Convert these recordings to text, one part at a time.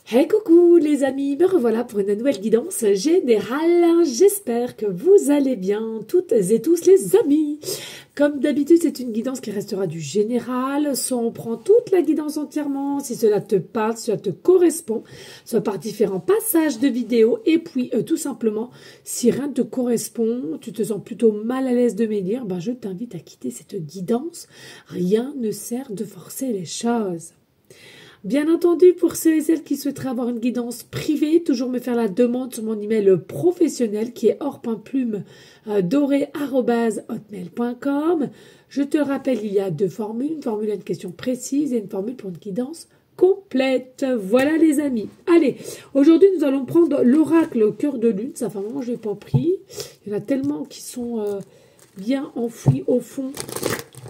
Hey coucou les amis, me revoilà pour une nouvelle guidance générale. J'espère que vous allez bien toutes et tous les amis. Comme d'habitude, c'est une guidance qui restera du général, soit on prend toute la guidance entièrement, si cela te parle, si cela te correspond, soit par différents passages de vidéo, et puis tout simplement, si rien ne te correspond, tu te sens plutôt mal à l'aise de me dire, je t'invite à quitter cette guidance. Rien ne sert de forcer les choses. Bien entendu, pour ceux et celles qui souhaiteraient avoir une guidance privée, toujours me faire la demande sur mon email professionnel qui est or.plume doré@hotmail.com. Je te rappelle, il y a deux formules, une formule à une question précise et une formule pour une guidance complète. Voilà les amis. Allez, aujourd'hui nous allons prendre l'oracle au cœur de lune. Ça fait un moment que je n'ai pas pris. Il y en a tellement qui sont bien enfouis au fond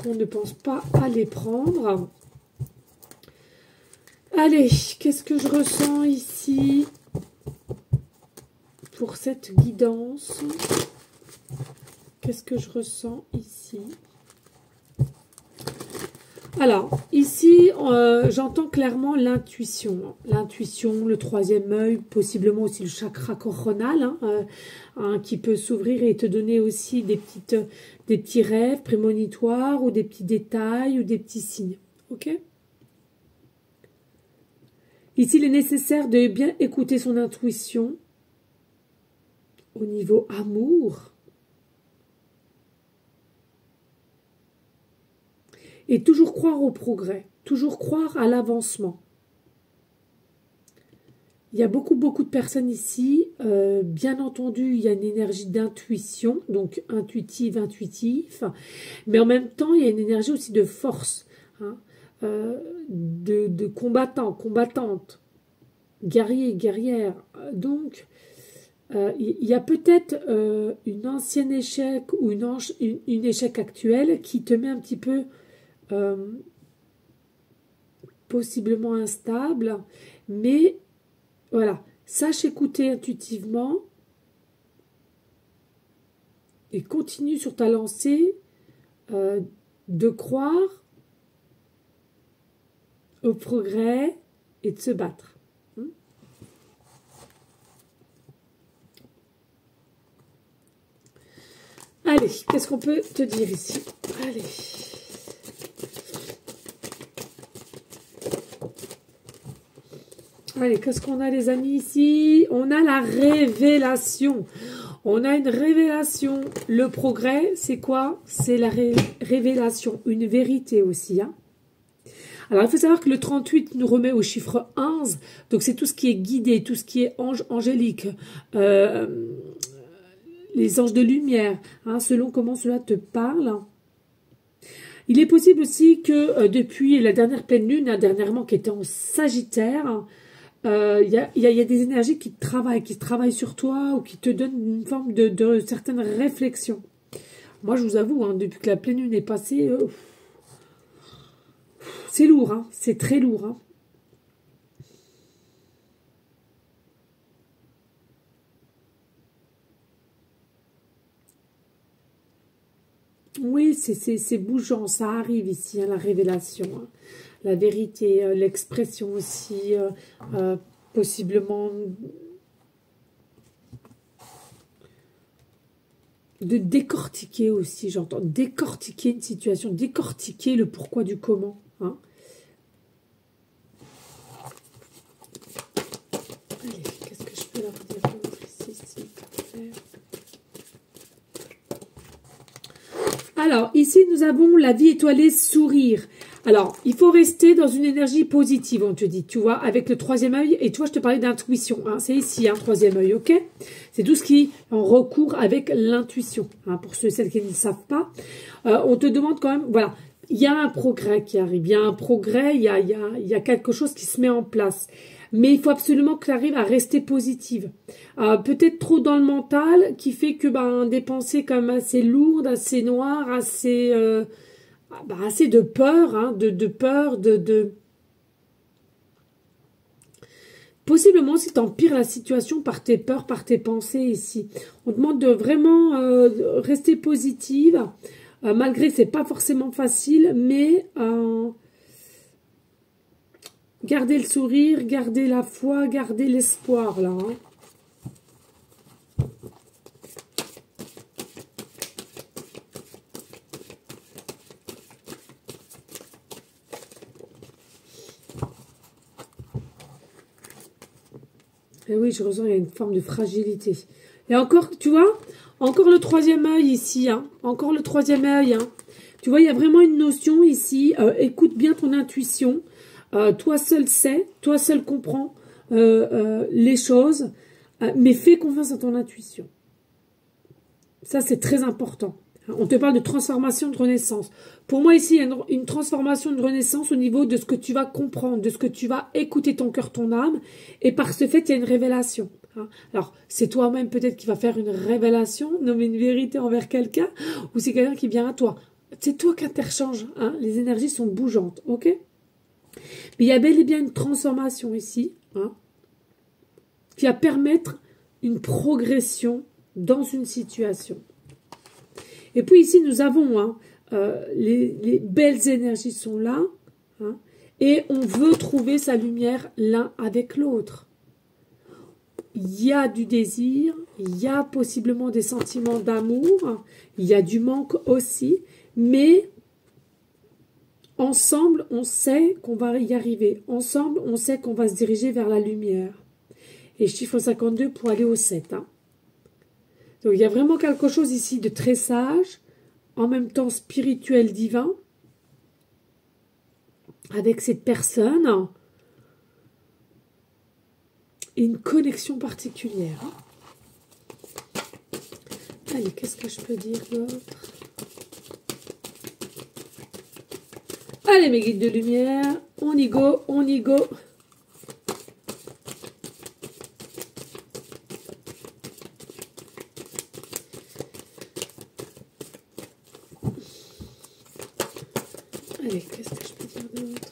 qu'on ne pense pas à les prendre. Allez, qu'est-ce que je ressens ici pour cette guidance? Qu'est-ce que je ressens ici? Alors, ici, j'entends clairement l'intuition. L'intuition, le troisième œil, possiblement aussi le chakra coronal, qui peut s'ouvrir et te donner aussi des petits rêves prémonitoires ou des petits détails ou des petits signes. Ok ? Ici, il est nécessaire de bien écouter son intuition au niveau amour et toujours croire au progrès, toujours croire à l'avancement. Il y a beaucoup de personnes ici, bien entendu, il y a une énergie d'intuition, donc intuitif, mais en même temps, il y a une énergie aussi de force, de combattants, combattantes, guerriers, guerrières. Donc, il y a peut-être une ancienne échec ou une échec actuelle qui te met un petit peu possiblement instable, mais voilà, sache écouter intuitivement et continue sur ta lancée de croire au progrès et de se battre. Allez, qu'est-ce qu'on peut te dire ici? Allez. Allez, qu'est-ce qu'on a les amis ici? On a la révélation. On a une révélation. Le progrès, c'est quoi? C'est la révélation, une vérité aussi. Alors, il faut savoir que le 38 nous remet au chiffre 11. Donc, c'est tout ce qui est guidé, tout ce qui est ange angélique, les anges de lumière, selon comment cela te parle. Il est possible aussi que depuis la dernière pleine lune, dernièrement qui était en Sagittaire, il y a des énergies qui travaillent sur toi ou qui te donnent une forme de certaines réflexions. Moi, je vous avoue, depuis que la pleine lune est passée, c'est lourd, c'est très lourd. Oui, c'est bougeant, ça arrive ici, la révélation, la vérité, l'expression aussi, possiblement de décortiquer aussi, j'entends, décortiquer une situation, décortiquer le pourquoi du comment. Allez, qu'est-ce que je peux leur dire d'autre ici, s'il vous plaît? Alors, ici, nous avons la vie étoilée sourire. Alors, il faut rester dans une énergie positive, on te dit, tu vois, avec le troisième œil. Et tu vois, je te parlais d'intuition. C'est ici, troisième œil, ok? C'est tout ce qui en recours avec l'intuition. Pour ceux et celles qui ne savent pas, on te demande quand même, voilà, il y a un progrès qui arrive. Il y a un progrès, il y a quelque chose qui se met en place. Mais il faut absolument que tu arrives à rester positive. Peut-être trop dans le mental, qui fait que des pensées quand même assez lourdes, assez noires, assez de peur, de peur, possiblement si tu empires la situation par tes peurs, par tes pensées ici. On demande de vraiment rester positive, malgré que c'est pas forcément facile, mais Gardez le sourire, gardez la foi, gardez l'espoir, là. Hein. Et oui, je ressens qu'il y a une forme de fragilité. Et encore, tu vois, encore le troisième œil ici, hein. Encore le troisième œil, hein. Tu vois, il y a vraiment une notion ici. Écoute bien ton intuition. Toi seul sais, toi seul comprends les choses, mais fais confiance à ton intuition. Ça, c'est très important. On te parle de transformation, de renaissance. Pour moi, ici, il y a une transformation, de renaissance au niveau de ce que tu vas comprendre, de ce que tu vas écouter ton cœur, ton âme. Et par ce fait, il y a une révélation. Hein. Alors, c'est toi-même peut-être qui va faire une révélation, nommer une vérité envers quelqu'un, ou c'est quelqu'un qui vient à toi. C'est toi qui interchange. Hein. Les énergies sont bougeantes, ok? Mais il y a bel et bien une transformation ici, hein, qui va permettre une progression dans une situation. Et puis ici, nous avons, hein, les belles énergies sont là, hein, et on veut trouver sa lumière l'un avec l'autre. Il y a du désir, il y a possiblement des sentiments d'amour, il y a du manque aussi, mais ensemble, on sait qu'on va y arriver. Ensemble, on sait qu'on va se diriger vers la lumière. Et chiffre 52 pour aller au 7. Hein. Donc, il y a vraiment quelque chose ici de très sage, en même temps spirituel, divin, avec cette personne, et une connexion particulière. Hein. Allez, qu'est-ce que je peux dire d'autre? Allez, mes guides de lumière, on y go, on y go. Allez, qu'est-ce que je peux dire d'autre?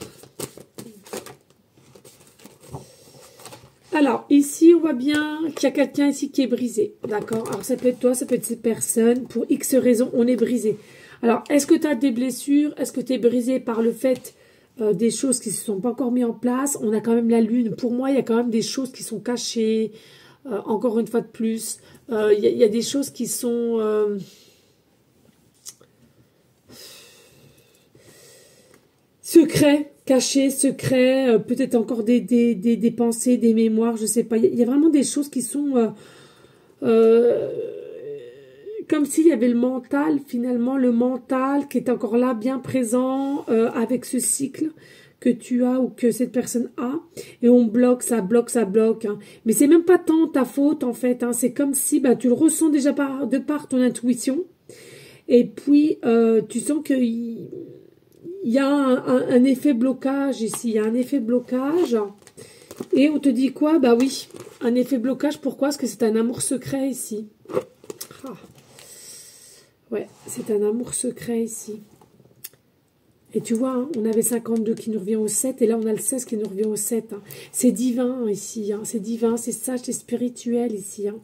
Alors, ici, on voit bien qu'il y a quelqu'un ici qui est brisé. D'accord? Alors, ça peut être toi, ça peut être cette personne. Pour X raisons, on est brisé. Alors, est-ce que tu as des blessures? Est-ce que tu es brisé par le fait des choses qui ne se sont pas encore mises en place? On a quand même la lune. Pour moi, il y a quand même des choses qui sont cachées. Encore une fois de plus. Il y a des choses qui sont... secrets, cachés, secrets, peut-être encore des pensées, des mémoires, je sais pas. Il y a vraiment des choses qui sont... comme s'il y avait le mental, finalement, le mental qui est encore là, bien présent, avec ce cycle que tu as ou que cette personne a. Et on bloque, ça bloque, ça bloque. Hein. Mais c'est même pas tant ta faute, en fait. Hein. C'est comme si bah, tu le ressens déjà de par ton intuition. Et puis, tu sens qu'il y a un effet blocage ici. Il y a un effet blocage. Et on te dit quoi? Bah oui, un effet blocage. Pourquoi? Parce que c'est un amour secret ici. Ah. Ouais, c'est un amour secret ici. Et tu vois, hein, on avait 52 qui nous revient au 7, et là on a le 16 qui nous revient au 7. Hein. C'est divin ici, hein, c'est divin, c'est sage, c'est spirituel ici. Hein.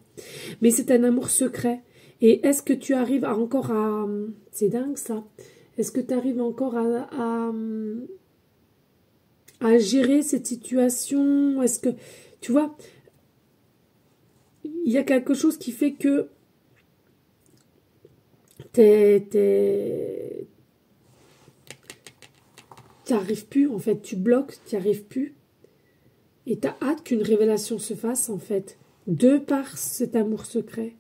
Mais c'est un amour secret. Et est-ce que tu arrives encore à... C'est dingue ça. Est-ce que tu arrives encore à gérer cette situation? Est-ce que... Tu vois, il y a quelque chose qui fait que tu n'arrives plus, en fait, tu bloques, tu n'y arrives plus. Et tu as hâte qu'une révélation se fasse, en fait, de par cet amour secret.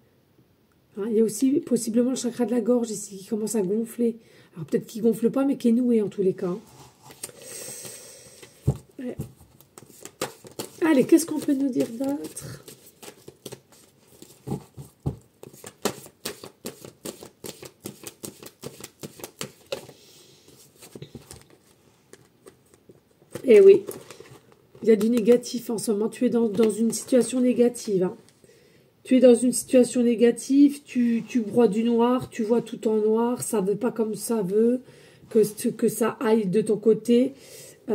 Hein, il y a aussi possiblement le chakra de la gorge ici qui commence à gonfler. Alors peut-être qu'il ne gonfle pas, mais qui est noué en tous les cas. Hein. Ouais. Allez, qu'est-ce qu'on peut nous dire d'autre? Eh oui, il y a du négatif en ce moment. Tu es dans une situation négative. Hein. Tu es dans une situation négative, tu broies du noir, tu vois tout en noir, ça ne veut pas comme ça veut, que ça aille de ton côté. Et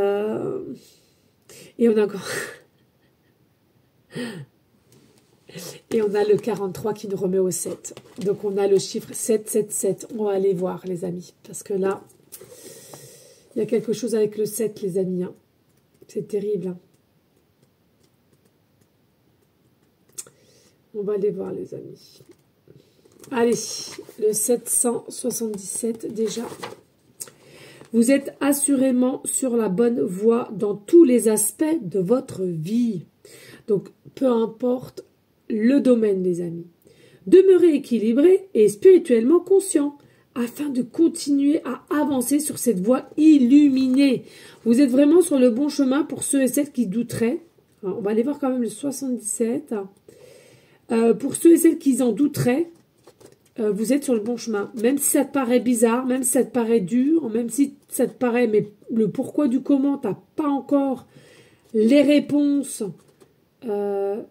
on a encore... Et on a le 43 qui nous remet au 7. Donc on a le chiffre 777. On va aller voir les amis. Parce que là, il y a quelque chose avec le 7 les amis. Hein. C'est terrible. Hein. On va aller voir, les amis. Allez, le 777 déjà. Vous êtes assurément sur la bonne voie dans tous les aspects de votre vie. Donc, peu importe le domaine, les amis. Demeurez équilibré et spirituellement conscient afin de continuer à avancer sur cette voie illuminée. Vous êtes vraiment sur le bon chemin pour ceux et celles qui douteraient. Alors, on va aller voir quand même le 77. Pour ceux et celles qui en douteraient, vous êtes sur le bon chemin. Même si ça te paraît bizarre, même si ça te paraît dur, même si ça te paraît, mais le pourquoi du comment, tu n'as pas encore les réponses de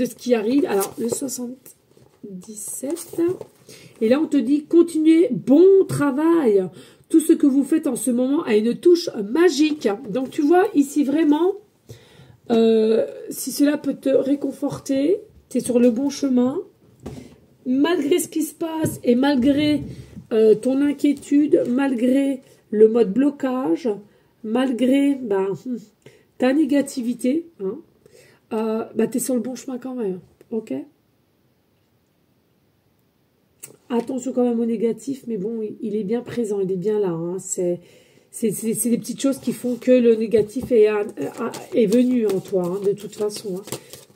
ce qui arrive. Alors, le 77. Et là, on te dit, continuez, bon travail. Tout ce que vous faites en ce moment a une touche magique. Donc, tu vois, ici, vraiment, si cela peut te réconforter, tu es sur le bon chemin. Malgré ce qui se passe et malgré ton inquiétude, malgré le mode blocage, malgré ta négativité, hein, tu es sur le bon chemin quand même. Ok? Attention quand même au négatif, mais bon, il est bien présent, il est bien là. Hein, c'est des petites choses qui font que le négatif est venu en toi, hein, de toute façon. Hein.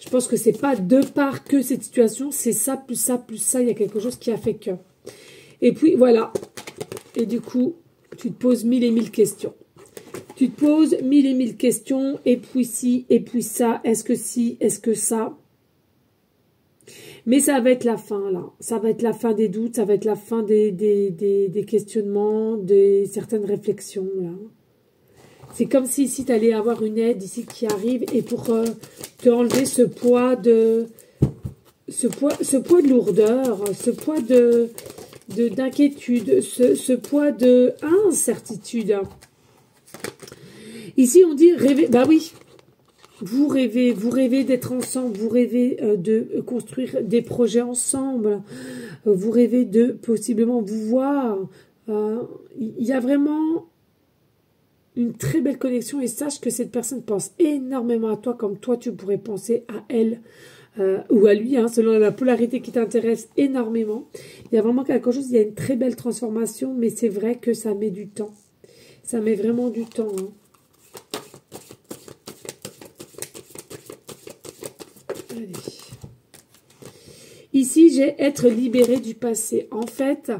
Je pense que c'est pas de part que cette situation, c'est ça, plus ça, plus ça. Il y a quelque chose qui a fait que. Et puis, voilà. Et du coup, tu te poses 1000 et 1000 questions. Tu te poses 1000 et 1000 questions. Et puis ci, et puis ça. Est-ce que ci, est-ce que ça? Mais ça va être la fin, là. Ça va être la fin des doutes. Ça va être la fin des questionnements, de certaines réflexions, là. C'est comme si ici, tu allais avoir une aide ici qui arrive et pour te enlever ce poids de lourdeur, ce poids d'inquiétude, ce poids de incertitude. Ici, on dit rêver. Bah oui, vous rêvez d'être ensemble, vous rêvez de construire des projets ensemble, vous rêvez de possiblement vous voir. Il y a vraiment une très belle connexion et sache que cette personne pense énormément à toi comme toi tu pourrais penser à elle ou à lui, hein, selon la polarité qui t'intéresse énormément. Il y a vraiment quelque chose, il y a une très belle transformation, mais c'est vrai que ça met du temps. Ça met vraiment du temps. Hein. Allez. Ici, j'ai être libéré du passé. En fait,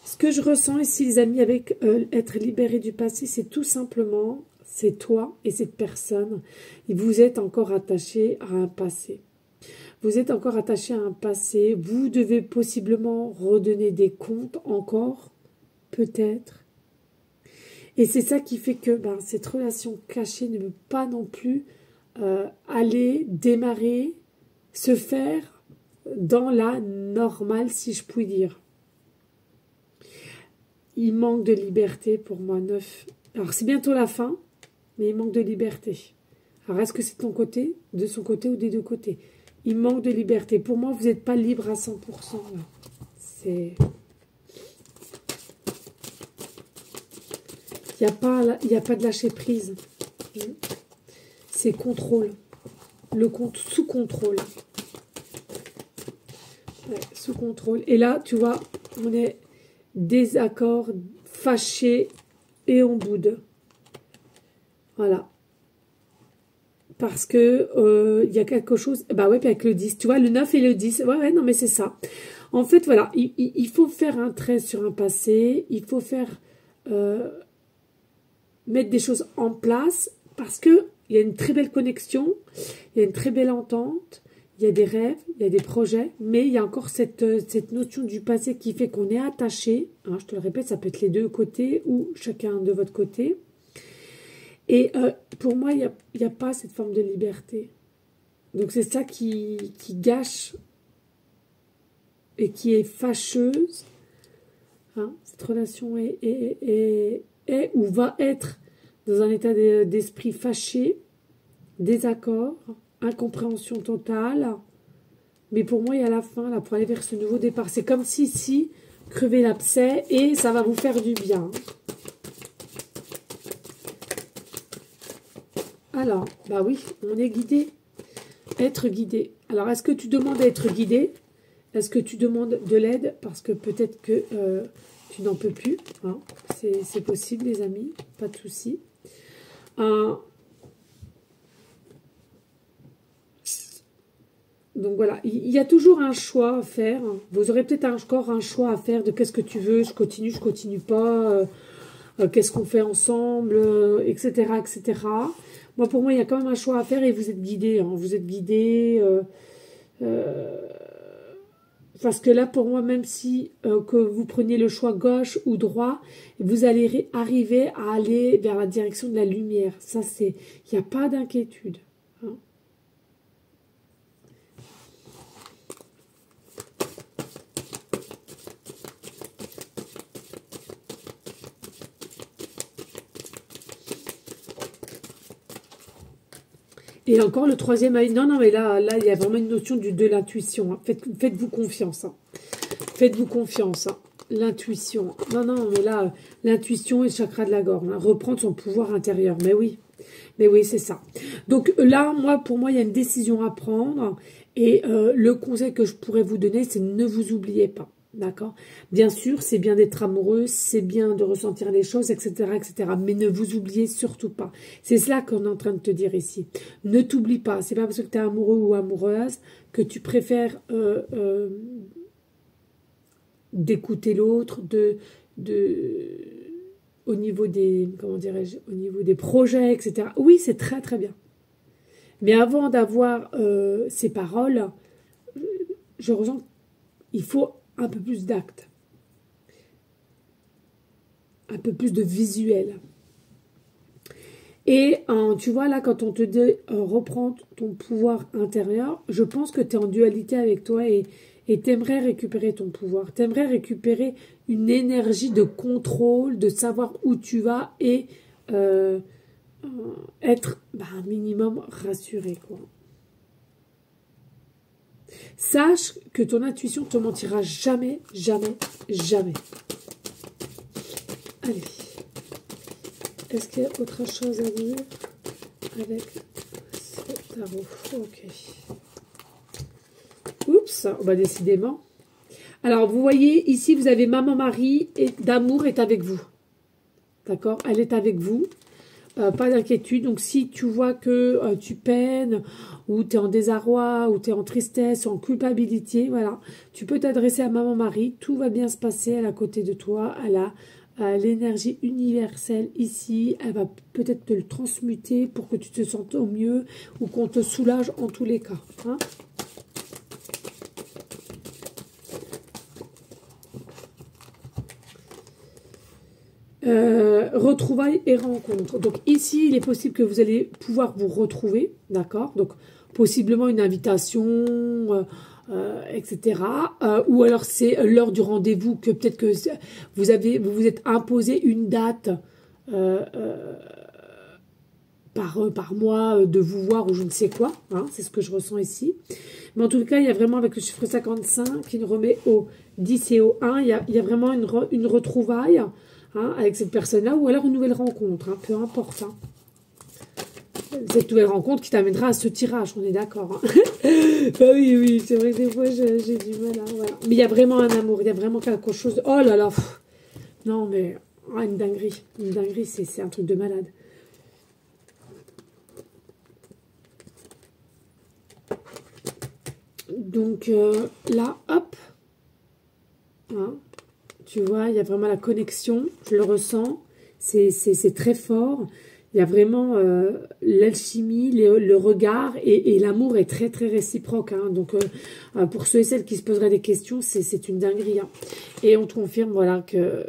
ce que je ressens ici, les amis, avec être libéré du passé, c'est tout simplement, c'est toi et cette personne. Vous êtes encore attaché à un passé. Vous êtes encore attaché à un passé. Vous devez possiblement redonner des comptes encore, peut-être. Et c'est ça qui fait que cette relation cachée ne peut pas non plus aller, démarrer, se faire dans la normale, si je puis dire. Il manque de liberté pour moi, 9. Alors, c'est bientôt la fin, mais il manque de liberté. Alors, est-ce que c'est de ton côté, de son côté ou des deux côtés? Il manque de liberté. Pour moi, vous n'êtes pas libre à 100%. C'est... Il n'y a pas de lâcher prise. C'est contrôle. Le compte sous contrôle. Ouais, sous contrôle. Et là, tu vois, on est désaccord, fâché et on boude. Voilà. Parce que il y a quelque chose... Bah ouais, puis avec le 10, tu vois, le 9 et le 10. Ouais, non, mais c'est ça. En fait, voilà, il faut faire un trait sur un passé. Il faut faire... mettre des choses en place parce que il y a une très belle connexion, il y a une très belle entente, il y a des rêves, il y a des projets, mais il y a encore cette notion du passé qui fait qu'on est attaché. Hein, je te le répète, ça peut être les deux côtés ou chacun de votre côté. Et pour moi, il n'y a pas cette forme de liberté. Donc c'est ça qui gâche et qui est fâcheuse. Hein, cette relation est ou va être dans un état d'esprit fâché, désaccord, incompréhension totale. Mais pour moi, il y a la fin, là, pour aller vers ce nouveau départ. C'est comme si ici, crever l'abcès et ça va vous faire du bien. Alors, bah oui, on est guidé. Être guidé. Alors, est-ce que tu demandes à être guidé? Est-ce que tu demandes de l'aide? Parce que peut-être que tu n'en peux plus. Hein. C'est possible, les amis. Pas de souci. Donc voilà, il y a toujours un choix à faire. Vous aurez peut-être encore un choix à faire de qu'est-ce que tu veux, je continue pas, qu'est-ce qu'on fait ensemble, etc., etc. Moi, pour moi, il y a quand même un choix à faire et vous êtes guidé. Hein, vous êtes guidé. Parce que là, pour moi, même si que vous preniez le choix gauche ou droit, vous allez arriver à aller vers la direction de la lumière. Ça, il n'y a pas d'inquiétude. Hein. Et encore le troisième œil. Non, mais là, il y a vraiment une notion de l'intuition. Hein. Faites-vous confiance. Hein. Faites-vous confiance. Hein. L'intuition. Non, mais là, l'intuition et le chakra de la gorge. Hein. Reprendre son pouvoir intérieur. Mais oui, c'est ça. Donc là, pour moi, il y a une décision à prendre. Et le conseil que je pourrais vous donner, c'est ne vous oubliez pas. D'accord? Bien sûr, c'est bien d'être amoureux, c'est bien de ressentir les choses, etc., etc. Mais ne vous oubliez surtout pas. C'est cela qu'on est en train de te dire ici. Ne t'oublie pas. C'est pas parce que tu es amoureux ou amoureuse que tu préfères d'écouter l'autre, au niveau des, comment dirais-je, au niveau des projets, etc. Oui, c'est très très bien. Mais avant d'avoir ces paroles, je ressens qu'il faut un peu plus d'actes, un peu plus de visuel. Et tu vois, là, quand on te dit reprends ton pouvoir intérieur, je pense que tu es en dualité avec toi et tu aimerais récupérer ton pouvoir. Tu aimerais récupérer une énergie de contrôle, de savoir où tu vas et être un minimum rassuré, quoi. Sache que ton intuition ne te mentira jamais, jamais, jamais. Allez. Est-ce qu'il y a autre chose à dire avec ce tarot? Ok. Oups, bah décidément. Alors, vous voyez, ici, vous avez Maman Marie d'amour est avec vous. D'accord? Elle est avec vous. Pas d'inquiétude. Donc, si tu vois que tu peines, ou tu es en désarroi, ou tu es en tristesse, en culpabilité, voilà, tu peux t'adresser à Maman Marie. Tout va bien se passer. Elle est à côté de toi. Elle a l'énergie universelle ici. Elle va peut-être te le transmuter pour que tu te sentes au mieux ou qu'on te soulage en tous les cas. Hein? Retrouvailles et rencontres. Donc ici, il est possible que vous allez pouvoir vous retrouver, d'accord? Donc possiblement une invitation, etc. Ou alors c'est l'heure du rendez-vous que peut-être que vous vous êtes imposé une date par mois de vous voir ou je ne sais quoi. Hein, c'est ce que je ressens ici. Mais en tout cas, il y a vraiment avec le chiffre 55 qui nous remet au 10 et au 1, il y a vraiment une retrouvaille. Hein, avec cette personne-là, ou alors une nouvelle rencontre, hein, peu importe. Hein. Cette nouvelle rencontre qui t'amènera à ce tirage, on est d'accord. Hein. Bah oui, c'est vrai que des fois, j'ai du mal. Hein, voilà. Mais il y a vraiment un amour, il y a vraiment quelque chose. Oh là là, non mais, une dinguerie. Une dinguerie, c'est un truc de malade. Donc là, hop, hein. Tu vois, il y a vraiment la connexion, je le ressens, c'est très fort. Il y a vraiment l'alchimie, le regard et l'amour est très très réciproque. Hein. Donc pour ceux et celles qui se poseraient des questions, c'est une dinguerie. Hein. Et on te confirme voilà, que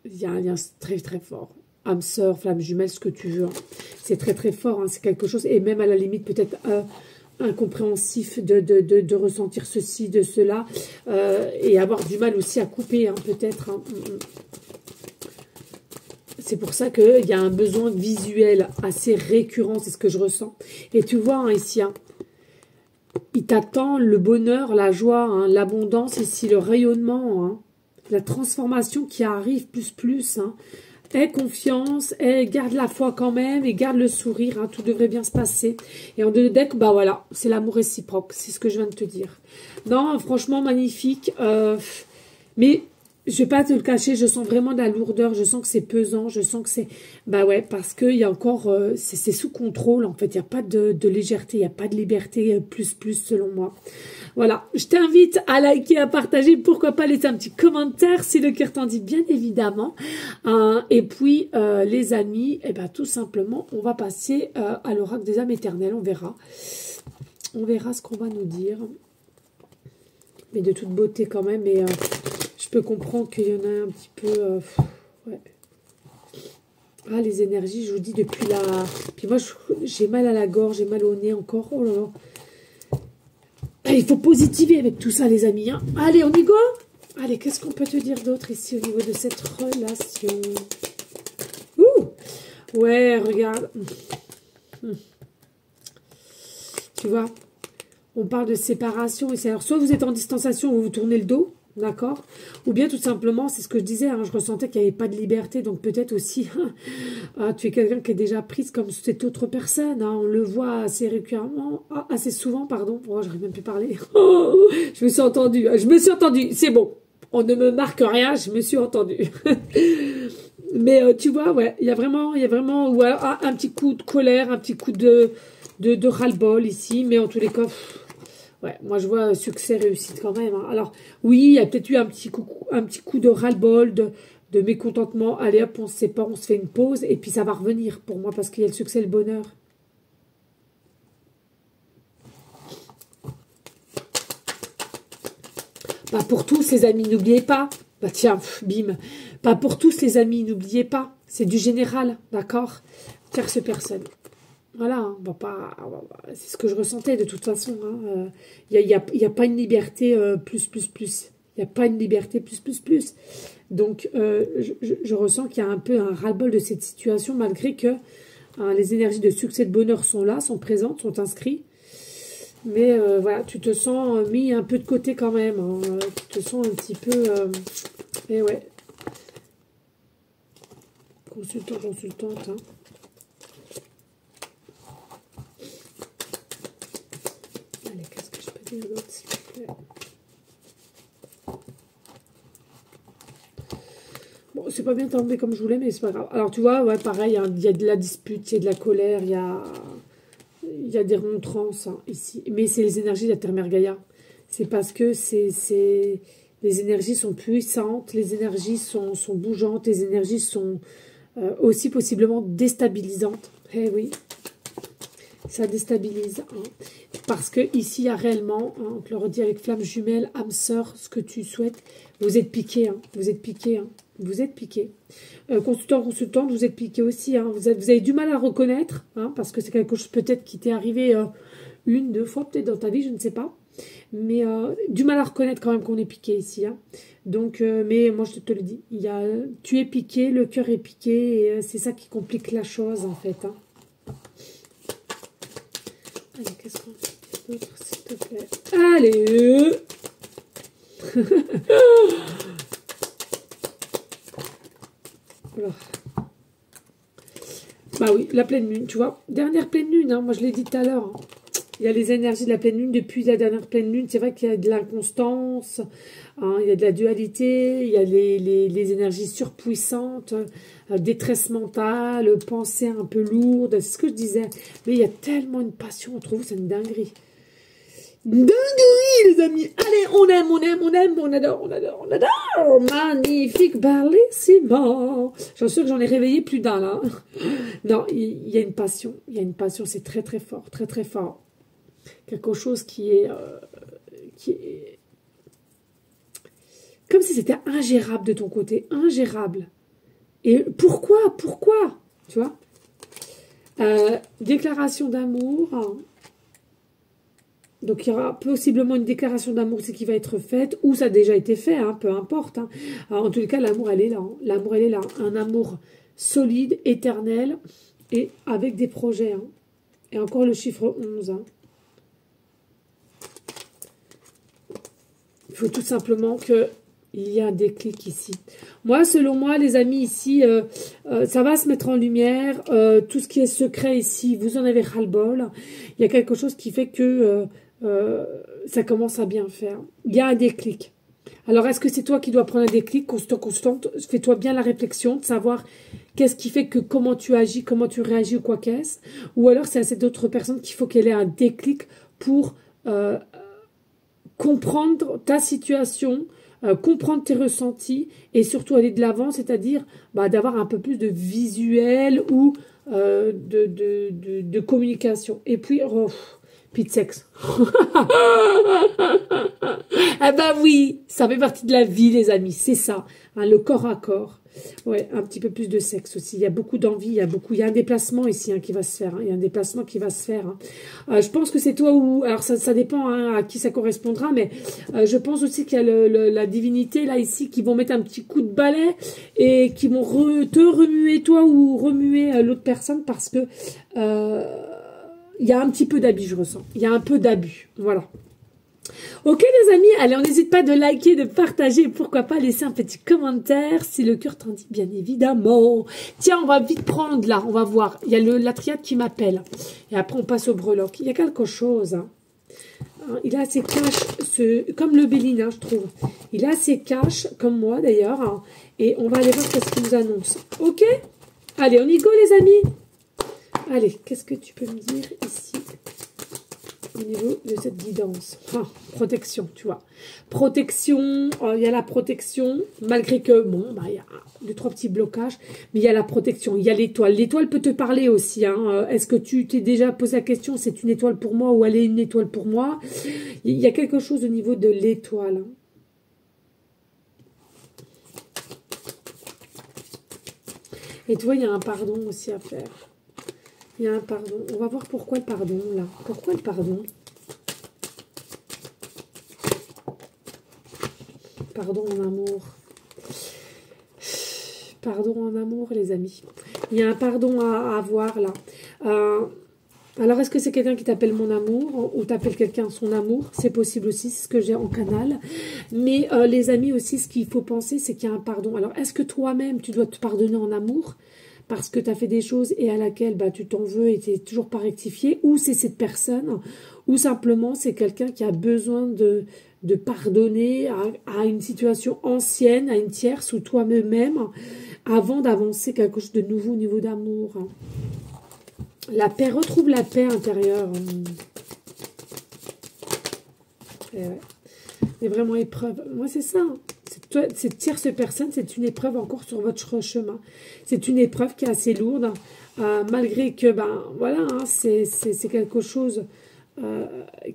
il y a un lien très très fort. Âme sœur, flamme jumelle, ce que tu veux. Hein. C'est très très fort, hein. C'est quelque chose, et même à la limite peut-être... incompréhensif de ressentir ceci, de cela, et avoir du mal aussi à couper, hein, peut-être. Hein. C'est pour ça qu'il y a un besoin visuel assez récurrent, c'est ce que je ressens. Et tu vois, hein, ici, hein, il t'attend le bonheur, la joie, hein, l'abondance, ici, le rayonnement, hein, la transformation qui arrive plus, hein. Aie confiance, garde la foi quand même et garde le sourire, hein, tout devrait bien se passer. Et en deux deck, bah voilà, c'est l'amour réciproque, c'est ce que je viens de te dire. Non, franchement, magnifique. Mais je vais pas te le cacher, je sens vraiment de la lourdeur, je sens que c'est pesant, je sens que c'est... Bah ouais, parce qu'il y a encore... c'est sous contrôle, en fait, il n'y a pas de légèreté, il n'y a pas de liberté plus selon moi. Voilà, je t'invite à liker, à partager, pourquoi pas laisser un petit commentaire si le cœur t'en dit, bien évidemment. Et puis, les amis, eh ben, tout simplement, on va passer à l'oracle des âmes éternelles, on verra. On verra ce qu'on va nous dire. Mais de toute beauté quand même, et... je peux comprendre qu'il y en a un petit peu... ouais. Ah, les énergies, je vous dis, depuis la... Puis moi, j'ai mal à la gorge, j'ai mal au nez encore. Oh là là. Ah, il faut positiver avec tout ça, les amis. Hein. Allez, on y go. Allez, qu'est-ce qu'on peut te dire d'autre ici au niveau de cette relation? Ouh. Ouais, regarde. Tu vois, on parle de séparation. Et alors, soit vous êtes en distanciation, vous vous tournez le dos. D'accord? Ou bien tout simplement, c'est ce que je disais, hein, je ressentais qu'il n'y avait pas de liberté, donc peut-être aussi, tu es quelqu'un qui est déjà prise comme cette autre personne, hein, on le voit assez régulièrement, assez souvent, pardon, oh, j'arrive même plus à parler, je me suis entendue, c'est bon, on ne me marque rien, je me suis entendue. Mais tu vois, ouais, il y a vraiment ouais, un petit coup de colère, un petit coup de ras-le-bol ici, mais en tous les cas... Ouais, moi je vois succès, réussite quand même. Hein. Alors, oui, il y a peut-être eu un petit coup de ras-le-bol, de mécontentement. Allez hop, on se sépare, on se fait une pause, et puis ça va revenir pour moi, parce qu'il y a le succès et le bonheur. Pas pour tous les amis, n'oubliez pas. Bah tiens, bim. Pas pour tous les amis, n'oubliez pas. C'est du général, d'accord? Tierce personne. Voilà, hein, c'est ce que je ressentais de toute façon. Il n'y a pas une liberté plus. Il n'y a pas une liberté plus. Donc, je ressens qu'il y a un peu un ras-le-bol de cette situation, malgré que les énergies de succès et de bonheur sont là, sont présentes, sont inscrites. Mais voilà, tu te sens mis un peu de côté quand même. Hein, tu te sens un petit peu... et ouais. Consultante, hein. S'il vous plaît. Bon, c'est pas bien tombé comme je voulais, mais c'est pas grave. Alors, tu vois, ouais, pareil, il y a de la dispute, il y a de la colère, il y a des remontrances hein, ici. Mais c'est les énergies de la Terre-Mère Gaïa. C'est parce que les énergies sont puissantes, les énergies sont bougeantes, les énergies sont aussi possiblement déstabilisantes. Eh oui, ça déstabilise. Hein. Parce que ici, il y a réellement, hein, on te le redit avec flamme jumelle, âme sœur, ce que tu souhaites. Vous êtes piqué, hein, vous êtes piqué, hein, vous êtes piqué. Consultante, vous êtes piqué aussi. Hein, vous avez du mal à reconnaître, hein, parce que c'est quelque chose peut-être qui t'est arrivé une, deux fois peut-être dans ta vie, je ne sais pas. Mais du mal à reconnaître quand même qu'on est piqué ici. Hein. Donc, mais moi je te le dis, tu es piqué, le cœur est piqué, et c'est ça qui complique la chose en fait. Hein. Allez, qu'est-ce qu'on fait d'autre, s'il te plaît? Allez. Alors. Bah oui, la pleine lune, tu vois. Dernière pleine lune, hein, moi je l'ai dit tout à l'heure. Hein. Il y a les énergies de la pleine lune depuis la dernière pleine lune. C'est vrai qu'il y a de l'inconstance, hein, il y a de la dualité, il y a les énergies surpuissantes, détresse mentale, pensée un peu lourde. C'est ce que je disais. Mais il y a tellement une passion entre vous, c'est une dinguerie. Une dinguerie, les amis. Allez, on aime, on adore. Magnifique, bellissimo. J'en suis sûre que j'en ai réveillé plus d'un, là. Non, il y a une passion. Il y a une passion, c'est très, très fort. Très, très fort. Quelque chose qui est comme si c'était ingérable de ton côté. Ingérable. Et pourquoi? Tu vois? Déclaration d'amour. Donc, il y aura possiblement une déclaration d'amour qui va être faite, ou ça a déjà été fait, hein, peu importe. Hein. Alors, en tous les cas, l'amour, elle est là. Hein. L'amour, elle est là. Un amour solide, éternel, et avec des projets. Hein. Et encore le chiffre 11. Hein. Il faut tout simplement que Il y a un déclic ici. Moi, selon moi, les amis, ici, ça va se mettre en lumière. Tout ce qui est secret ici, vous en avez ras-le-bol. Il y a quelque chose qui fait que ça commence à bien faire. Il y a un déclic. Alors, est-ce que c'est toi qui dois prendre un déclic, constante? Fais-toi bien la réflexion de savoir qu'est-ce qui fait que comment tu agis, comment tu réagis ou quoi qu'est-ce. Ou alors, c'est à cette autre personne qu'il faut qu'elle ait un déclic pour comprendre ta situation, comprendre tes ressentis et surtout aller de l'avant, c'est-à-dire d'avoir un peu plus de visuel ou de communication. Et puis, puis de sexe. Ah bah oui, ça fait partie de la vie, les amis, c'est ça, hein, le corps à corps. Ouais, un petit peu plus de sexe aussi. Il y a beaucoup d'envie, il y a un déplacement ici hein, qui va se faire. Hein, il y a un déplacement qui va se faire. Hein. Je pense que c'est toi ou... Alors, ça dépend hein, à qui ça correspondra, mais je pense aussi qu'il y a la divinité, là, ici, qui vont mettre un petit coup de balai et qui vont te remuer, toi, ou remuer l'autre personne parce que il y a un petit peu d'abus, je ressens. Il y a un peu d'abus. Voilà. Ok les amis, allez on n'hésite pas de liker, de partager, pourquoi pas laisser un petit commentaire si le cœur t'en dit bien évidemment. Tiens on va vite prendre là, on va voir, il y a la triade qui m'appelle et après on passe au breloque. Il y a quelque chose, hein. Il a assez cash, comme le Béline hein, je trouve. Il a assez cash comme moi d'ailleurs hein, et on va aller voir qu'est-ce qu'il nous annonce. Ok, allez on y go les amis. Allez, qu'est-ce que tu peux me dire ici au niveau de cette guidance? Protection, tu vois. Protection, il y a la protection, malgré que, bon, il y a 2-3 petits blocages, mais il y a la protection, il y a l'étoile. L'étoile peut te parler aussi. Hein. Est-ce que tu t'es déjà posé la question, c'est une étoile pour moi ou elle est une étoile pour moi? Il y a quelque chose au niveau de l'étoile. Hein. Et tu vois, il y a un pardon aussi à faire. Il y a un pardon. On va voir pourquoi le pardon, là. Pourquoi le pardon? Pardon en amour. Pardon en amour, les amis. Il y a un pardon à avoir, là. Alors, est-ce que c'est quelqu'un qui t'appelle mon amour ou t'appelle quelqu'un son amour? C'est possible aussi, c'est ce que j'ai en canal. Mais les amis aussi, ce qu'il faut penser, c'est qu'il y a un pardon. Alors, est-ce que toi-même, tu dois te pardonner en amour parce que tu as fait des choses et à laquelle tu t'en veux et tu n'es toujours pas rectifié, ou c'est cette personne, ou simplement c'est quelqu'un qui a besoin de pardonner à une situation ancienne, à une tierce ou toi-même, avant d'avancer quelque chose de nouveau au niveau d'amour. La paix, retrouve la paix intérieure. C'est vraiment épreuve. Moi, c'est ça. Cette tierce personne, c'est une épreuve encore sur votre chemin. C'est une épreuve qui est assez lourde, malgré que, voilà, hein, c'est quelque chose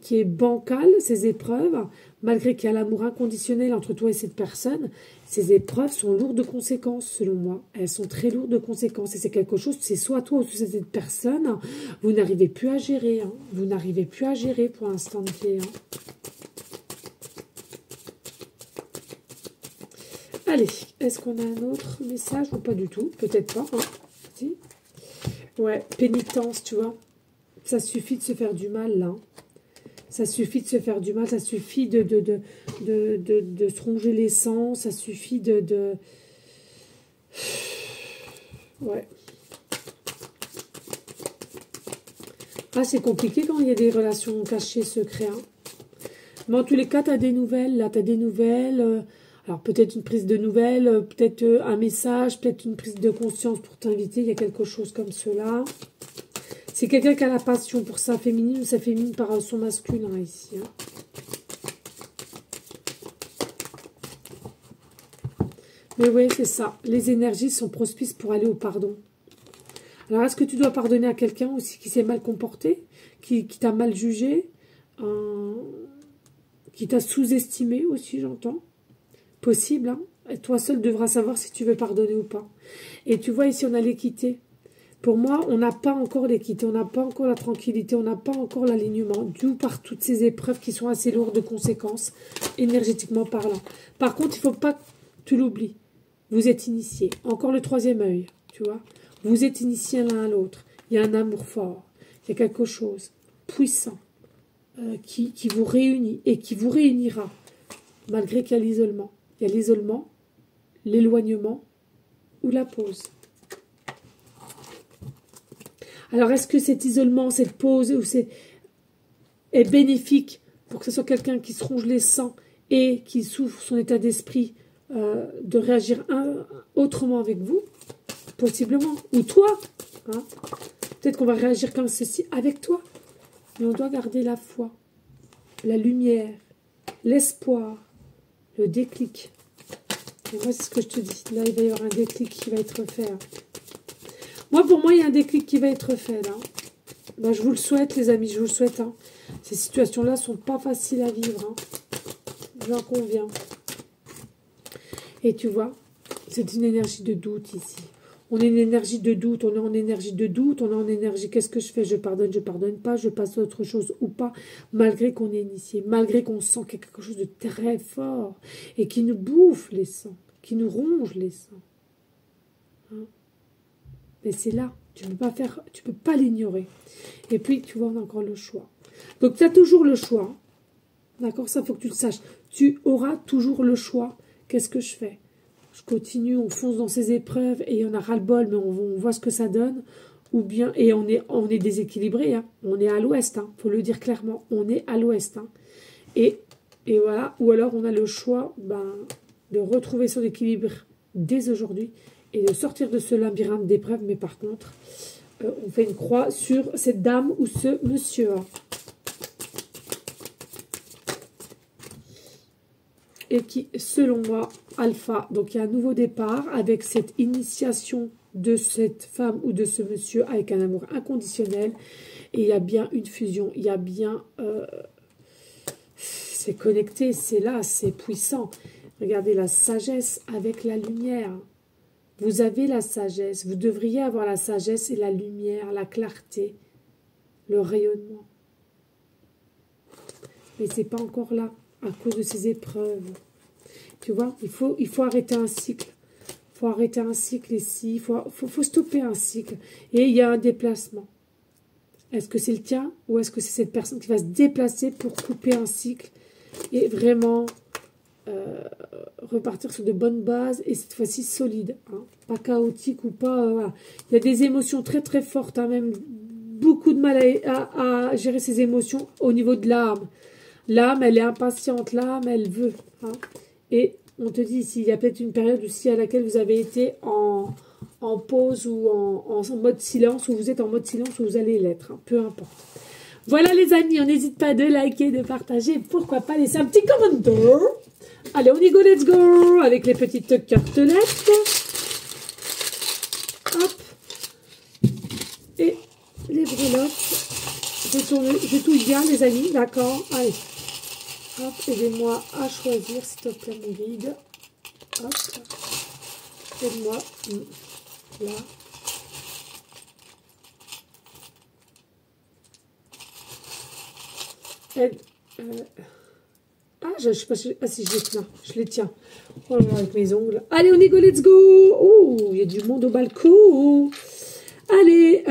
qui est bancal, ces épreuves, malgré qu'il y a l'amour inconditionnel entre toi et cette personne. Ces épreuves sont lourdes de conséquences, selon moi. Elles sont très lourdes de conséquences. Et c'est quelque chose, c'est soit toi ou soit cette personne, vous n'arrivez plus à gérer. Hein. Vous n'arrivez plus à gérer pour l'instant de T. Hein. Allez, est-ce qu'on a un autre message ou pas du tout? Peut-être pas. Hein. Si. Ouais, pénitence, tu vois. Ça suffit de se faire du mal, là. Ça suffit de se faire du mal. Ça suffit de se ronger les sangs. Ça suffit Ouais. Ah, c'est compliqué quand il y a des relations cachées, secrètes. Hein. Mais en tous les cas, tu as des nouvelles. Là, tu as des nouvelles... Alors, peut-être une prise de nouvelles, peut-être un message, peut-être une prise de conscience pour t'inviter. Il y a quelque chose comme cela. C'est quelqu'un qui a la passion pour sa féminine ou sa féminine par son masculin ici. Hein. Mais oui, c'est ça. Les énergies sont prospices pour aller au pardon. Alors, est-ce que tu dois pardonner à quelqu'un aussi qui s'est mal comporté, qui t'a mal jugé, qui t'a sous-estimé aussi, j'entends? Possible, hein. Et toi seul devras savoir si tu veux pardonner ou pas. Et tu vois, ici, on a l'équité. Pour moi, on n'a pas encore l'équité, on n'a pas encore la tranquillité, on n'a pas encore l'alignement, dû par toutes ces épreuves qui sont assez lourdes de conséquences, énergétiquement parlant. Par contre, il ne faut pas que tu l'oublies. Vous êtes initiés. Encore le troisième œil, tu vois. Vous êtes initiés l'un à l'autre. Il y a un amour fort. Il y a quelque chose puissant qui vous réunit et qui vous réunira, malgré qu'il y a l'isolement. Il y a l'isolement, l'éloignement ou la pause. Alors, est-ce que cet isolement, cette pause est bénéfique pour que ce soit quelqu'un qui se ronge les sangs et qui souffre son état d'esprit de réagir autrement avec vous? Possiblement. Ou toi. Hein? Peut-être qu'on va réagir comme ceci avec toi. Mais on doit garder la foi, la lumière, l'espoir, le déclic. Et moi, c'est ce que je te dis. Là, il va y avoir un déclic qui va être fait. Moi, pour moi, il y a un déclic qui va être fait, là. Ben, je vous le souhaite, les amis, je vous le souhaite. Hein. Ces situations-là ne sont pas faciles à vivre. Hein. J'en conviens. Et tu vois, c'est une énergie de doute ici. On est une énergie de doute, on est en énergie de doute, on est en énergie, qu'est-ce que je fais? Je pardonne pas, je passe à autre chose ou pas, malgré qu'on est initié, malgré qu'on sent quelque chose de très fort et qui nous bouffe les sangs, qui nous ronge les sangs. Hein? Mais c'est là, tu peux pas l'ignorer. Et puis, tu vois, on a encore le choix. Donc, tu as toujours le choix. D'accord? Ça, il faut que tu le saches. Tu auras toujours le choix. Qu'est-ce que je fais? Je continue, on fonce dans ces épreuves et on a ras-le-bol, mais on voit ce que ça donne. Ou bien, et on est déséquilibré. Hein. On est à l'ouest, hein, faut le dire clairement. On est à l'ouest. Hein. Et voilà. Ou alors, on a le choix de retrouver son équilibre dès aujourd'hui et de sortir de ce labyrinthe d'épreuves. Mais par contre, on fait une croix sur cette dame ou ce monsieur. Et qui, selon moi, alpha, donc il y a un nouveau départ avec cette initiation de cette femme ou de ce monsieur avec un amour inconditionnel. Et il y a bien une fusion, il y a bien... c'est connecté, c'est là, c'est puissant. Regardez la sagesse avec la lumière. Vous avez la sagesse, vous devriez avoir la sagesse et la lumière, la clarté, le rayonnement. Mais c'est pas encore là, à cause de ces épreuves. Tu vois, il faut arrêter un cycle. Il faut arrêter un cycle ici, il faut stopper un cycle. Et il y a un déplacement. Est-ce que c'est le tien ou est-ce que c'est cette personne qui va se déplacer pour couper un cycle et vraiment repartir sur de bonnes bases et cette fois-ci solide, hein, pas chaotique ou pas... voilà. Il y a des émotions très très fortes, hein, même beaucoup de mal à gérer ces émotions au niveau de l'âme. L'âme, elle est impatiente, l'âme, elle veut. Hein. Et on te dit ici, il y a peut-être une période aussi à laquelle vous avez été en pause ou en mode silence, ou vous êtes en mode silence, ou vous allez l'être, hein, peu importe. Voilà les amis, on n'hésite pas de liker, de partager, pourquoi pas laisser un petit commentaire. Allez, on y go, let's go, avec les petites cartelettes. Hop. Et les breloques. Je touche bien les amis, d'accord. Allez. Hop, aidez-moi à choisir, s'il te plaît, mon guide. Hop. Aide-moi. Là. Aide. Ah, je ne sais pas si je les tiens. Je les tiens. Oh là là, avec mes ongles. Allez, on y go, let's go. Oh, il y a du monde au balcon. Allez,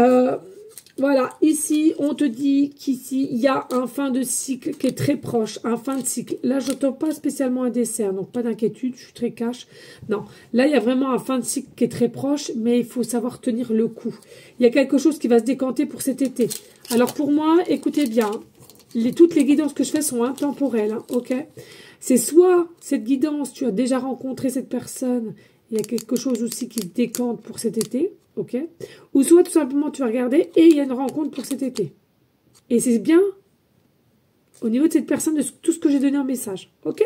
voilà, ici, on te dit qu'ici, il y a un fin de cycle qui est très proche, un fin de cycle. Là, je n'entends pas spécialement un dessert, donc pas d'inquiétude, je suis très cash. Non, là, il y a vraiment un fin de cycle qui est très proche, mais il faut savoir tenir le coup. Il y a quelque chose qui va se décanter pour cet été. Alors, pour moi, écoutez bien, toutes les guidances que je fais sont intemporelles, hein, ok? C'est soit cette guidance, tu as déjà rencontré cette personne, il y a quelque chose aussi qui se décante pour cet été, ok? Ou soit tout simplement tu vas regarder et il y a une rencontre pour cet été. Et c'est bien au niveau de cette personne de tout ce que j'ai donné en message, ok?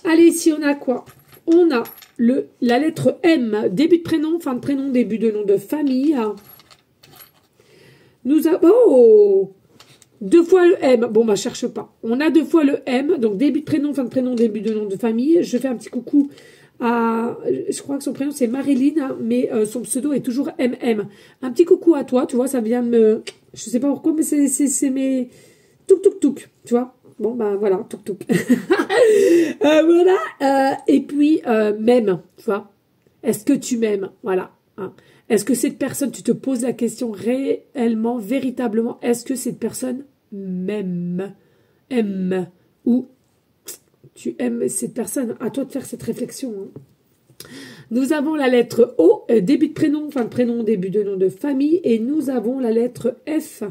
Allez, ici on a quoi? On a la lettre M, début de prénom, fin de prénom, début de nom de famille. Nous avons... Oh, 2 fois le M. Bon, bah, cherche pas. On a 2 fois le M. Donc, début de prénom, fin de prénom, début de nom de famille. Je fais un petit coucou à... Je crois que son prénom, c'est Marilyn, hein, mais son pseudo est toujours MM. Un petit coucou à toi, tu vois, ça vient de me... Je sais pas pourquoi, mais c'est mes... Touk, touk, touk, tu vois. Bon, ben, voilà, touk, touk. Voilà. Et puis, même, tu vois. Est-ce que tu m'aimes? Voilà. Hein. Est-ce que cette personne, tu te poses la question réellement, véritablement, est-ce que cette personne m'aime? Aime? Ou tu aimes cette personne. À toi de faire cette réflexion. Hein. Nous avons la lettre O, début de prénom, fin de prénom, début de nom de famille. Et nous avons la lettre F,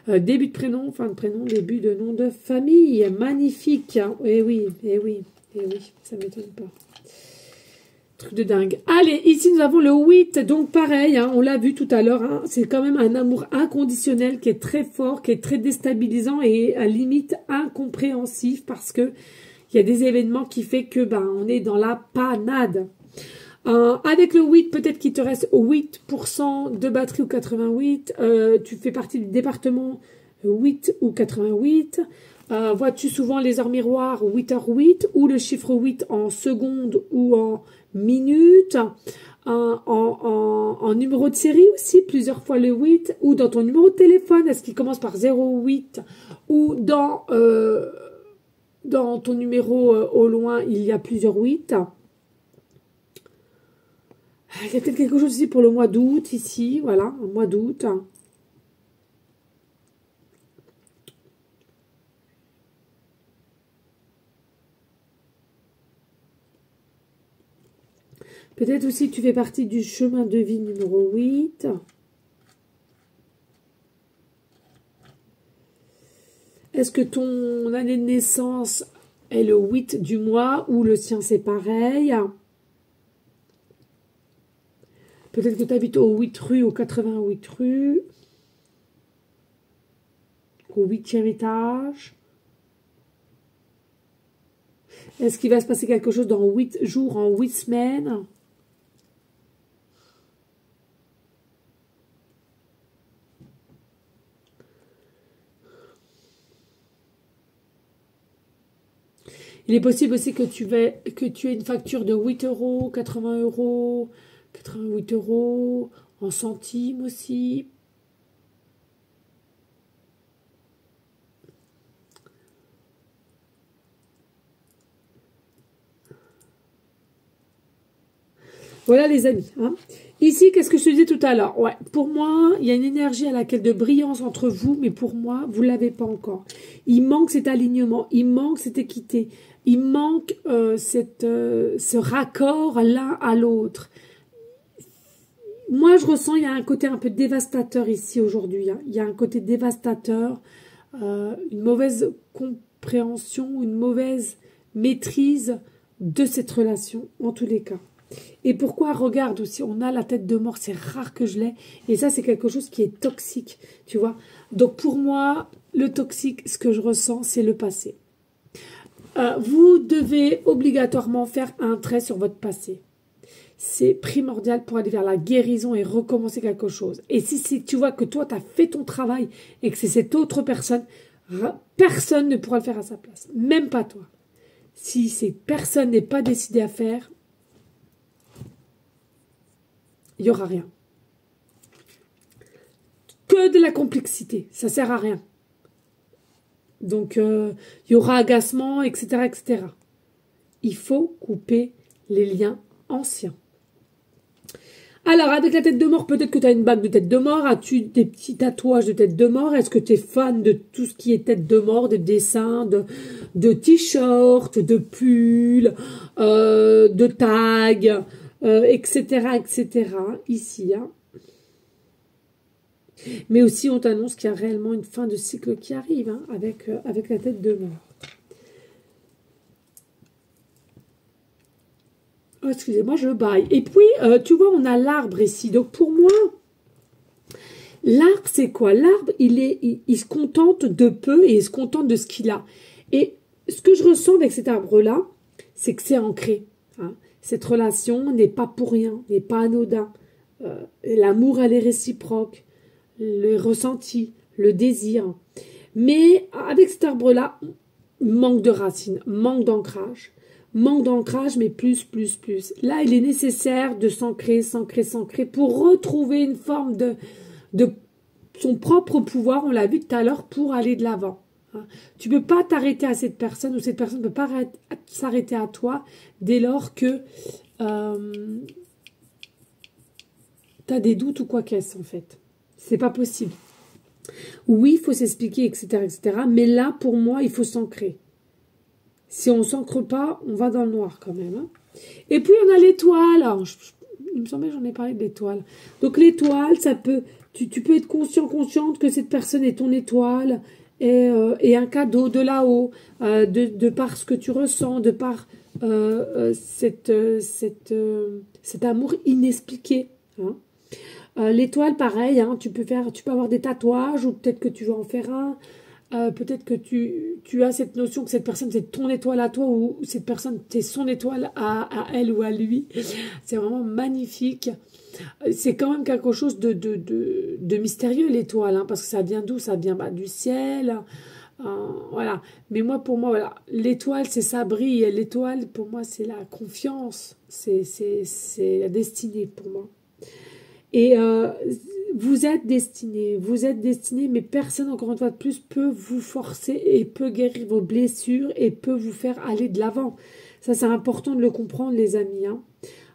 début de prénom, fin de prénom, début de nom de famille. Magnifique. Hein. Eh oui, eh oui, eh oui, ça ne m'étonne pas. Truc de dingue. Allez, ici nous avons le 8, donc pareil, hein, on l'a vu tout à l'heure, hein, c'est quand même un amour inconditionnel qui est très fort, qui est très déstabilisant et à limite incompréhensif parce que il y a des événements qui fait que on est dans la panade. Avec le 8, peut-être qu'il te reste 8% de batterie ou 88, tu fais partie du département 8 ou 88. Vois-tu souvent les heures miroirs 8h08 ou le chiffre 8 en secondes ou en minutes, en numéro de série aussi, plusieurs fois le 8, ou dans ton numéro de téléphone, est-ce qu'il commence par 08, ou dans ton numéro au loin, il y a plusieurs 8. Il y a peut-être quelque chose aussi pour le mois d'août, ici, voilà, un mois d'août. Peut-être aussi que tu fais partie du chemin de vie numéro 8. Est-ce que ton année de naissance est le 8 du mois ou le sien c'est pareil? Peut-être que tu habites au 8 rue, au 88 rue, au 8e étage. Est-ce qu'il va se passer quelque chose dans 8 jours, en 8 semaines? Il est possible aussi que tu aies une facture de 8 euros, 80 euros, 88 euros, en centimes aussi. Voilà les amis. Hein. Ici, qu'est-ce que je te disais tout à l'heure? Ouais, pour moi, il y a une énergie à laquelle de brillance entre vous, mais pour moi, vous ne l'avez pas encore. Il manque cet alignement, il manque cette équité, il manque ce raccord l'un à l'autre. Moi, je ressens, il y a un côté un peu dévastateur ici aujourd'hui. Hein. Il y a un côté dévastateur, une mauvaise compréhension, une mauvaise maîtrise de cette relation, en tous les cas. Et pourquoi, regarde aussi, on a la tête de mort, c'est rare que je l'ai. Et ça, c'est quelque chose qui est toxique, tu vois. Donc, pour moi, le toxique, ce que je ressens, c'est le passé. Vous devez obligatoirement faire un trait sur votre passé. C'est primordial pour aller vers la guérison et recommencer quelque chose. Et si tu vois que toi, tu as fait ton travail et que c'est cette autre personne, personne ne pourra le faire à sa place. Même pas toi. Si cette personne n'est pas décidée à faire, il n'y aura rien. Que de la complexité. Ça ne sert à rien. Donc, il y aura agacement, etc., etc. Il faut couper les liens anciens. Alors, avec la tête de mort, peut-être que tu as une bague de tête de mort. As-tu des petits tatouages de tête de mort? Est-ce que tu es fan de tout ce qui est tête de mort, de dessins, de t-shirts, de pulls, de tags, etc., etc. Ici, hein. Mais aussi, on t'annonce qu'il y a réellement une fin de cycle qui arrive, hein, avec la tête de mort. Oh, excusez-moi, je baille. Et puis, tu vois, on a l'arbre ici. Donc, pour moi, l'arbre, c'est quoi? L'arbre, il se contente de peu et il se contente de ce qu'il a. Et ce que je ressens avec cet arbre-là, c'est que c'est ancré. Hein. Cette relation n'est pas pour rien, n'est pas anodin. L'amour, elle est réciproque. Le ressenti, le désir. Mais avec cet arbre-là, manque de racines, manque d'ancrage. Manque d'ancrage, mais plus. Là, il est nécessaire de s'ancrer pour retrouver une forme de son propre pouvoir, on l'a vu tout à l'heure, pour aller de l'avant. Hein. Tu ne peux pas t'arrêter à cette personne ou cette personne ne peut pas s'arrêter à toi dès lors que tu as des doutes ou quoi qu'est-ce en fait. C'est pas possible. Oui, il faut s'expliquer, etc., etc. Mais là, pour moi, il faut s'ancrer. Si on s'ancre pas, on va dans le noir quand même. Hein. Et puis, on a l'étoile. Il me semblait que j'en ai parlé de l'étoile. Donc, l'étoile, ça peut... Tu peux être consciente que cette personne est ton étoile et un cadeau de là-haut, de par ce que tu ressens, de par cet amour inexpliqué. Hein. L'étoile, pareil, hein, tu peux avoir des tatouages ou peut-être que tu veux en faire un. Peut-être que tu as cette notion que cette personne c'est ton étoile à toi ou cette personne c'est son étoile à elle ou à lui. C'est vraiment magnifique. C'est quand même quelque chose de mystérieux l'étoile, hein, parce que ça vient d'où? Ça vient du ciel. Voilà. Mais moi, pour moi, voilà, l'étoile c'est ça brille. L'étoile pour moi c'est la confiance. C'est la destinée pour moi. Et vous êtes destinés, mais personne, encore une fois de plus, peut vous forcer et peut guérir vos blessures et peut vous faire aller de l'avant. Ça, c'est important de le comprendre, les amis. Hein.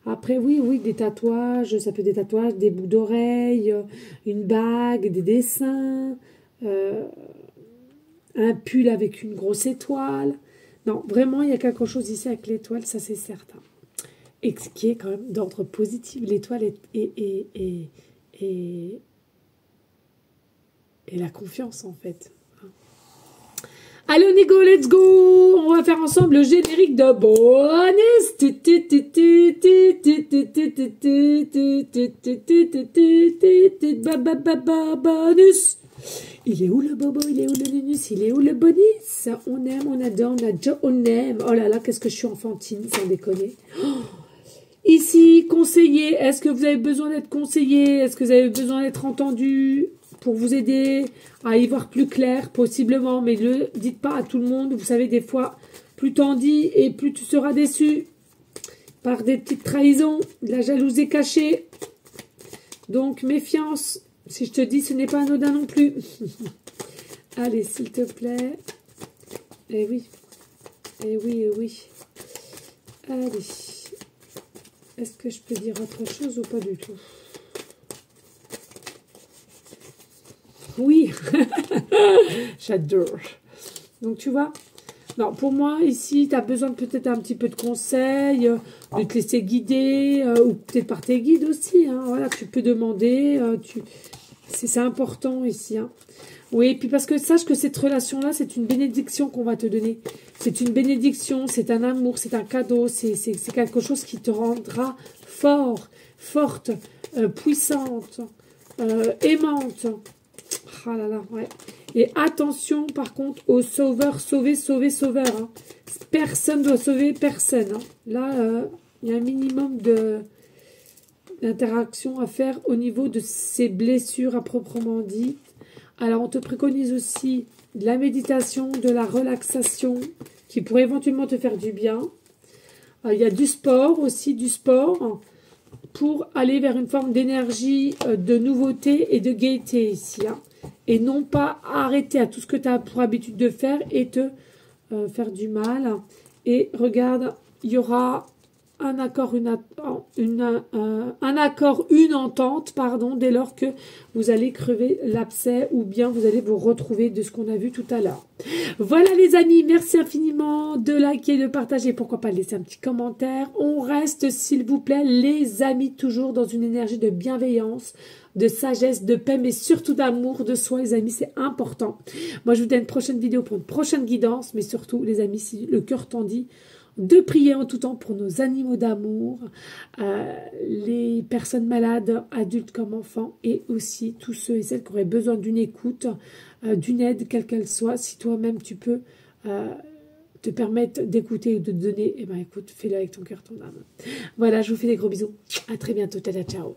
Après, oui, des tatouages, ça peut être des tatouages, des bouts d'oreilles, une bague, des dessins, un pull avec une grosse étoile. Non, vraiment, il y a quelque chose ici avec l'étoile, ça c'est certain. Et ce qui est quand même d'ordre positif. L'étoile et la confiance, en fait. Allez, on y go, let's go. On va faire ensemble le générique de bonus. Bonus. Il est où le bobo? Il est où le nunus? Il est où le bonus? On aime, on adore, on aime. Oh là là, qu'est-ce que je suis enfantine, sans déconner. Oh. Ici, conseiller, est-ce que vous avez besoin d'être conseillé? Est-ce que vous avez besoin d'être entendu pour vous aider à y voir plus clair? Possiblement, mais ne le dites pas à tout le monde. Vous savez, des fois, plus t'en dis et plus tu seras déçu par des petites trahisons, de la jalousie cachée. Donc, méfiance. Si je te dis, ce n'est pas anodin non plus. Allez, s'il te plaît. Eh oui. Eh oui, eh oui. Allez. Est-ce que je peux dire autre chose ou pas du tout? Oui. J'adore. Donc, tu vois. Non, pour moi, ici, tu as besoin peut-être un petit peu de conseils, de te laisser guider, ou peut-être par tes guides aussi. Hein. Voilà, tu peux demander. C'est important ici. Hein. Oui, et puis parce que sache que cette relation-là, c'est une bénédiction qu'on va te donner. C'est une bénédiction, c'est un amour, c'est un cadeau, c'est quelque chose qui te rendra fort, forte, puissante, aimante. Ah là là, ouais. Et attention, par contre, aux sauveurs, sauveur. Hein. Personne ne doit sauver personne. Hein. Là, il y a un minimum d'interaction à faire au niveau de ces blessures à proprement dit. Alors, on te préconise aussi de la méditation, de la relaxation, qui pourrait éventuellement te faire du bien. Il y a du sport aussi, pour aller vers une forme d'énergie, de nouveauté et de gaieté ici. Hein. Et non pas arrêter à tout ce que tu as pour habitude de faire et te faire du mal. Et regarde, il y aura un accord, une entente, pardon, dès lors que vous allez crever l'abcès ou bien vous allez vous retrouver de ce qu'on a vu tout à l'heure. Voilà les amis, merci infiniment de liker, de partager, pourquoi pas laisser un petit commentaire. On reste s'il vous plaît les amis toujours dans une énergie de bienveillance, de sagesse, de paix, mais surtout d'amour de soi les amis, c'est important. Moi je vous donne une prochaine vidéo pour une prochaine guidance, mais surtout les amis, si le cœur t'en dit, de prier en tout temps pour nos animaux d'amour, les personnes malades, adultes comme enfants, et aussi tous ceux et celles qui auraient besoin d'une écoute, d'une aide, quelle qu'elle soit. Si toi-même tu peux te permettre d'écouter ou de donner, eh ben écoute, fais-le avec ton cœur, ton âme. Voilà, je vous fais des gros bisous. À très bientôt. Ciao.